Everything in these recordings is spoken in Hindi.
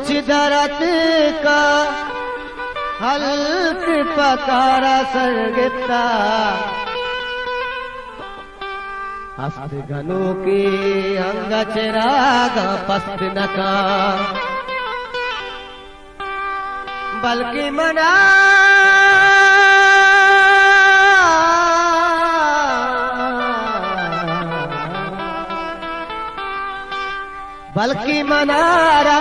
पूछ दरत का हल्क पकारा सरगता हस्त घनु की अंग चिराग पस्त नका बल्कि मना बल्कि मनारा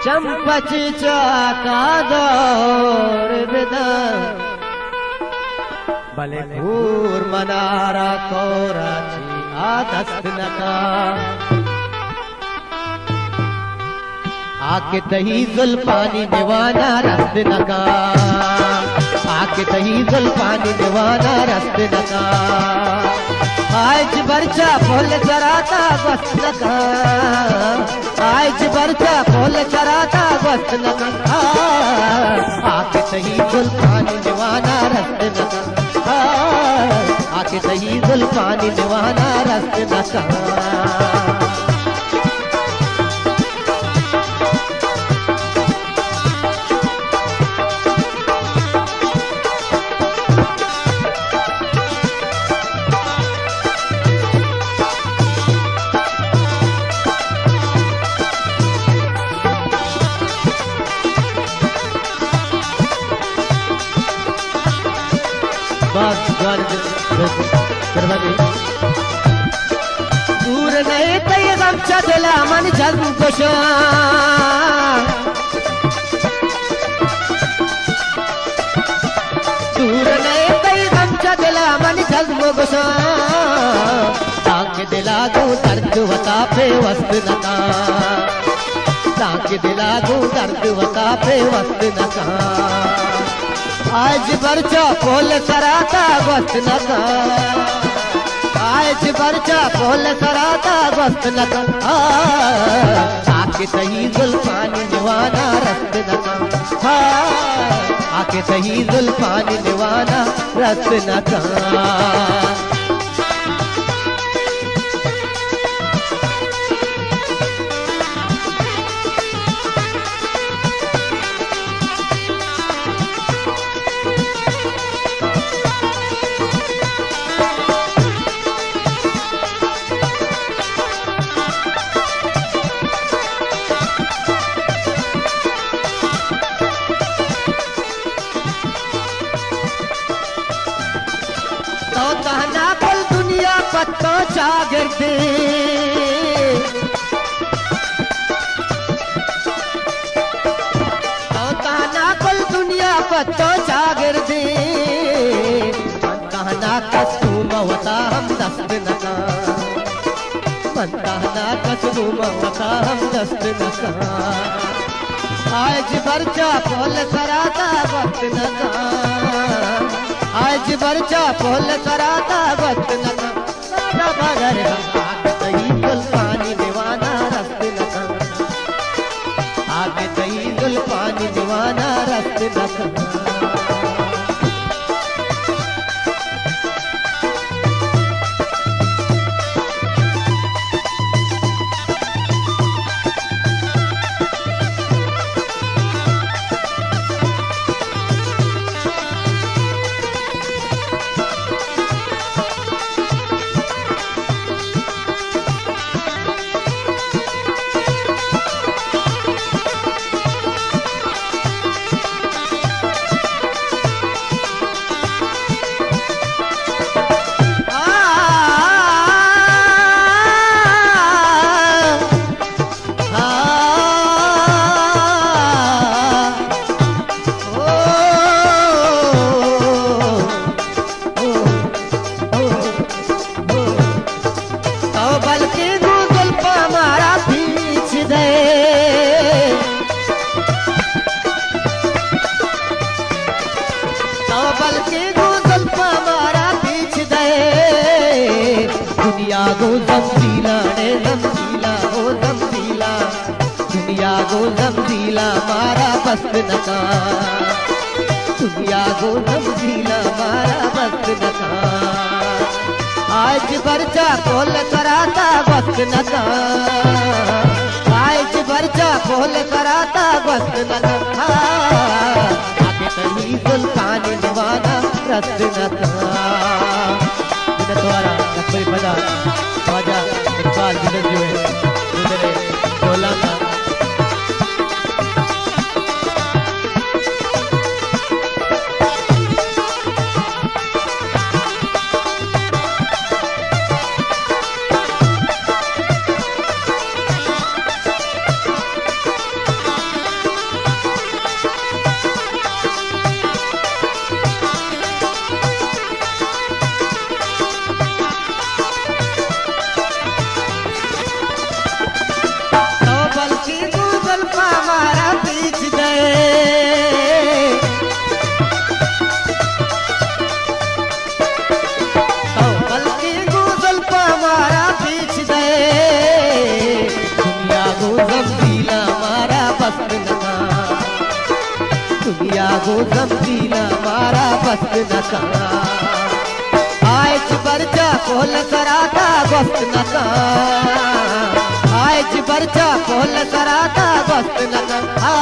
चंपची चाका दौर विदा भले घूर मनारा कोराची आदस्त नका आके तही जुल्फानी दीवाना रस्त नका आके तही जुल्फानी दीवाना रस्त नका आज बरचा फूल चराता बस नका आज बरचा फूल चराता बस नका आके तही जुल्फानी दीवाना रस्त नका आके तही जुल्फानी दीवाना रस्त नका दूर नहीं तय गम चला मन जज्म कुशा दूर नहीं तय गम चला मन जज्म कुशा ताकि दिला दो दर्द वता पे वस्त नका ताकि दिला दो दर्द वता पे वस्त नका आज बरचा फूल कराता वस्त नका आज बरचा फूल कराता वस्त नका आके सही जुल्फानी दीवाना रस्त नका आके सही जुल्फानी दीवाना रस्त नका पत्तो चागिरदे कहना कुल दुनिया पत्तो चागिरदे कहना कसू मवता हम दस्त नका कहना कसू मवता हम दस्त नका आज बरचा फूल कराता वक्त नका आज बरचा फूल कराता वक्त नका आगे तही जुल्फानी दीवाना रस्त नका आगे तही जुल्फानी दीवाना रस्त नका दुनिया गो जमदीला ने जमदीला हो जमदीला दुनिया गो जमदीला मारा बस्त नका दुनिया गो जमदीला मारा बस्त नका आज बरचा कोल कराता वक्त नका आज बरचा खोल कराता वस्त न आगे तही जुल्फान दीवाना रस्त न द्वारा नकबरी फजा ख्वाजा इकबाल जुलद जो है मेरे बोला था गो जमदीना मारा बस्त नका आयच बरचा कोल कराता बस्त नका आयच बरचा कोल कराता बस्त नका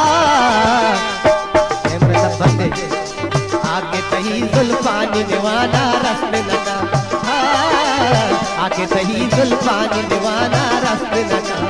बंदे आगे तही जुल्फान दीवाना रस्त नका आगे तही जुल्फान दीवाना रस्त नका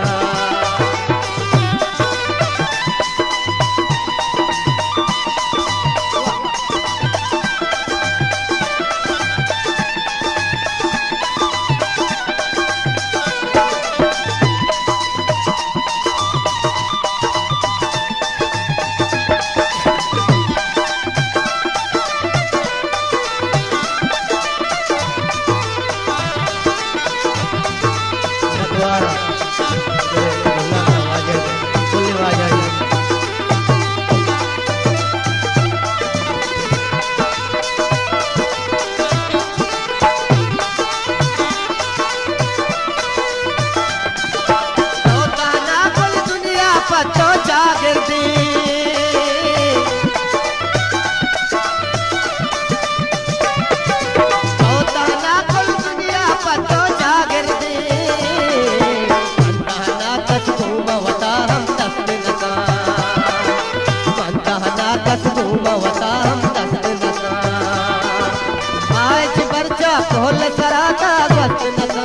खोल कराता वक्त नका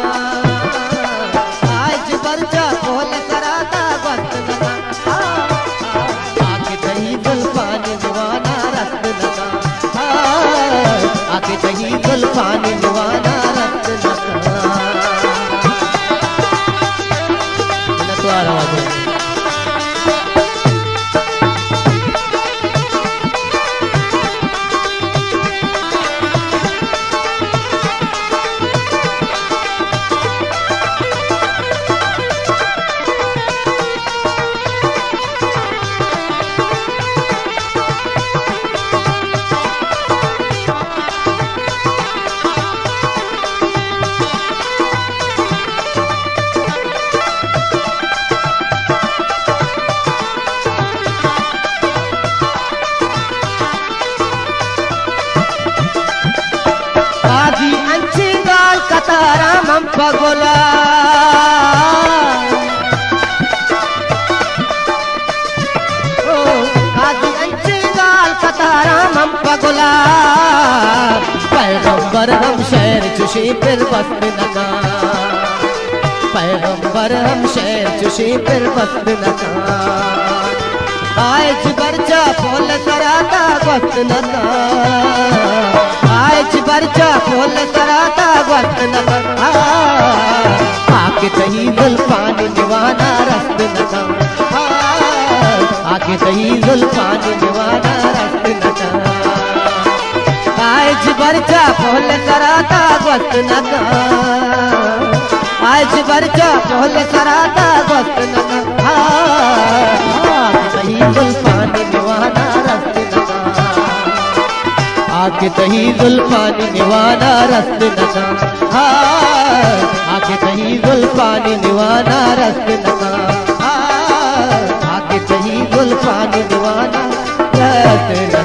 आज बरचा खोल कराता वक्त नका आके तही जुल्फान दीवाना रस्त नका आके तही जुल्फान दीवाना रस्त नका हम पगोला ओ काजी अंचे गाल कताराम हम पगोला पैगंबर हम शहर चुशी फिर वक्त नका पैगंबर हम शहर चुशी फिर वक्त नका आज बरचा खोल कराता वक्त नका आज बरचा खोल कराता वक्त नका आके तही जुल्फान दीवाना रस्त नका आके तही जुल्फान दीवाना रस्त नका आज बरचा खोल कराता वक्त नका आज बरचा खोल कराता वक्त नका आके तही जुल्फान दीवाना रस्त नका आके तही जुल्फान दीवाना रस्त नका आके तही जुल्फान दीवाना रस्त नका आके तही जुल्फान दीवाना रस्त नका।